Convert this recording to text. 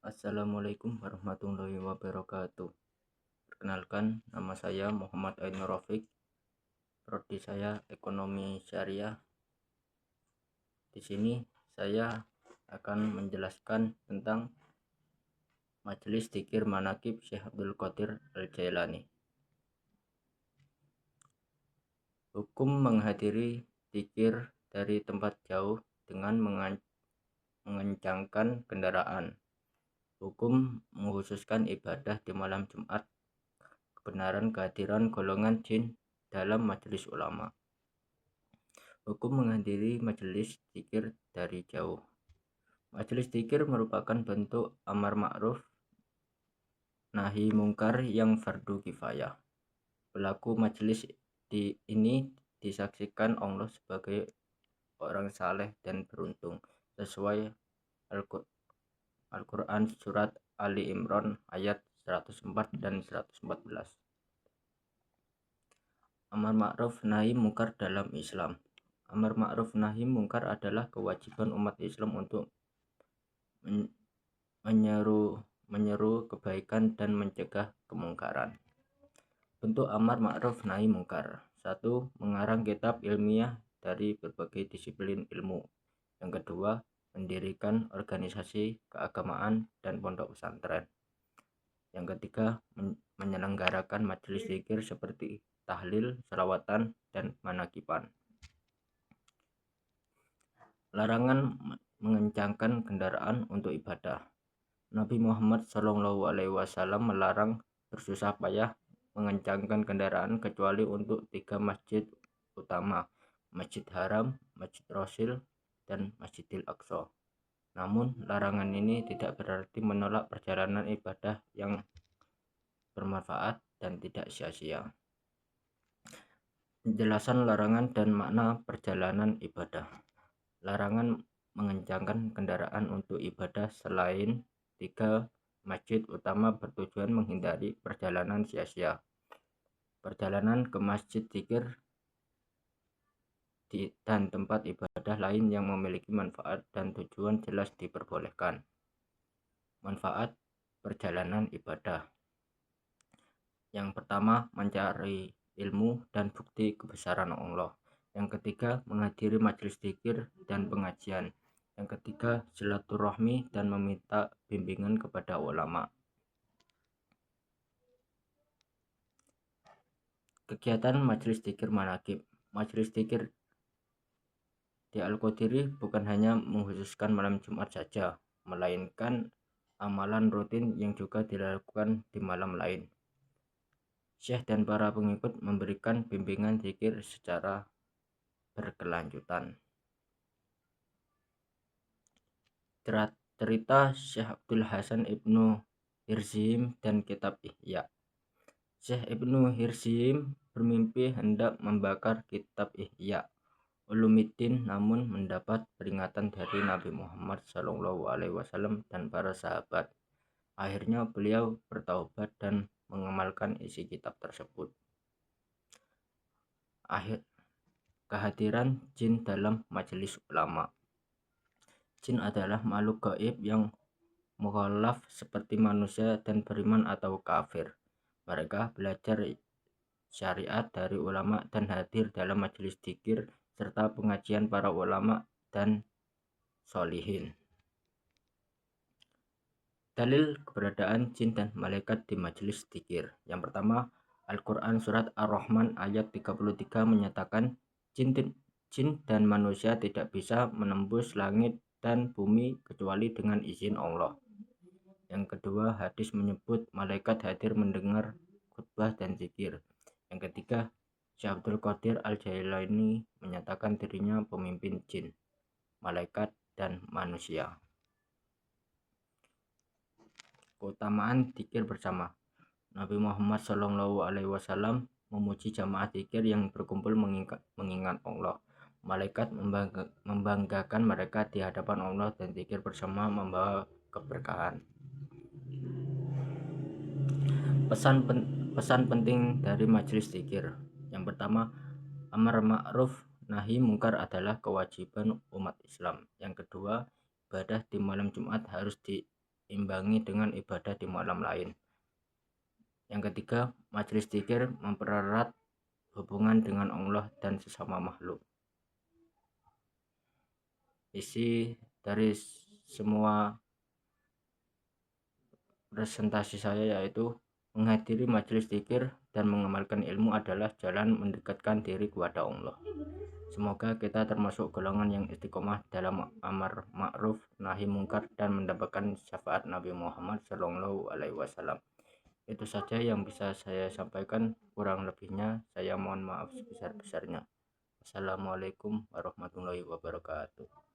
Assalamualaikum warahmatullahi wabarakatuh. Perkenalkan, nama saya Muhammad Ainur Rafiq. Prodi saya Ekonomi Syariah. Di sini saya akan menjelaskan tentang Majelis Dzikir Manaqib Syekh Abdul Qadir Al-Jailani. Hukum menghadiri dzikir dari tempat jauh dengan mengencangkan kendaraan. Hukum mengkhususkan ibadah di malam Jumat. Kebenaran kehadiran golongan jin dalam majelis ulama. Hukum menghadiri majelis dzikir dari jauh. Majelis dzikir merupakan bentuk amar ma'ruf nahi mungkar yang fardu kifayah. Pelaku majelis ini disaksikan Allah sebagai orang saleh dan beruntung sesuai Al-Quran surat Ali Imran ayat 104 dan 114. Amar ma'ruf nahi mungkar dalam Islam. Amar ma'ruf nahi mungkar adalah kewajiban umat Islam untuk menyeru kebaikan dan mencegah kemungkaran. Bentuk amar ma'ruf nahi mungkar. 1. Mengarang kitab ilmiah dari berbagai disiplin ilmu. Yang kedua, mendirikan organisasi keagamaan dan pondok pesantren. Yang ketiga, menyelenggarakan majelis zikir seperti tahlil, selawatan, dan manakiban. Larangan mengencangkan kendaraan untuk ibadah. Nabi Muhammad SAW melarang bersusah payah mengencangkan kendaraan kecuali untuk 3 masjid utama, Masjid Haram, Masjid Rasul, dan Masjidil Aqsa. Namun, larangan ini tidak berarti menolak perjalanan ibadah yang bermanfaat dan tidak sia-sia. Penjelasan larangan dan makna perjalanan ibadah. Larangan mengencangkan kendaraan untuk ibadah selain 3 masjid utama bertujuan menghindari perjalanan sia-sia. Perjalanan ke masjid zikir dan tempat ibadah lain yang memiliki manfaat dan tujuan jelas diperbolehkan. Manfaat perjalanan ibadah. Yang pertama, mencari ilmu dan bukti kebesaran Allah. Yang ketiga, menghadiri majelis zikir dan pengajian. Yang ketiga, silaturahmi dan meminta bimbingan kepada ulama. Kegiatan majelis zikir manaqib. Majelis zikir di Al-Qadiri bukan hanya mengkhususkan malam Jumat saja, melainkan amalan rutin yang juga dilakukan di malam lain. Syekh dan para pengikut memberikan bimbingan zikir secara berkelanjutan. Cerita Syekh Abdul Hasan Ibnu Hirzim dan kitab Ihya. Syekh Ibnu Hirzim bermimpi hendak membakar kitab Ihya Ulumiddin, namun mendapat peringatan dari Nabi Muhammad SAW dan para sahabat. Akhirnya beliau bertaubat dan mengamalkan isi kitab tersebut. Kehadiran jin dalam majelis ulama. Jin adalah makhluk gaib yang mukhalaf seperti manusia dan beriman atau kafir. Mereka belajar syariat dari ulama dan hadir dalam majelis dzikir serta pengajian para ulama dan sholihin. Dalil keberadaan jin dan malaikat di majelis dzikir. Yang pertama, Al-Quran surat Ar-Rahman ayat 33 menyatakan jin dan manusia tidak bisa menembus langit dan bumi kecuali dengan izin Allah. Yang kedua, hadis menyebut malaikat hadir mendengar khutbah dan zikir. Yang ketiga, Syekh Abdul Qadir Al-Jailani menyatakan dirinya pemimpin jin, malaikat, dan manusia. Keutamaan zikir bersama. Nabi Muhammad SAW memuji jamaah zikir yang berkumpul mengingat Allah. Malaikat membanggakan mereka di hadapan Allah dan zikir bersama membawa keberkahan. Pesan penting dari majelis zikir. Yang pertama, amar ma'ruf nahi mungkar adalah kewajiban umat Islam. Yang kedua, ibadah di malam Jumat harus diimbangi dengan ibadah di malam lain. Yang ketiga, majelis dzikir mempererat hubungan dengan Allah dan sesama makhluk. Isi dari semua presentasi saya yaitu menghadiri majelis dzikir dan mengamalkan ilmu adalah jalan mendekatkan diri kepada Allah. Semoga kita termasuk golongan yang istiqomah dalam amar ma'ruf nahi mungkar dan mendapatkan syafaat Nabi Muhammad SAW. Itu saja yang bisa saya sampaikan, kurang lebihnya saya mohon maaf sebesar-besarnya. Assalamualaikum warahmatullahi wabarakatuh.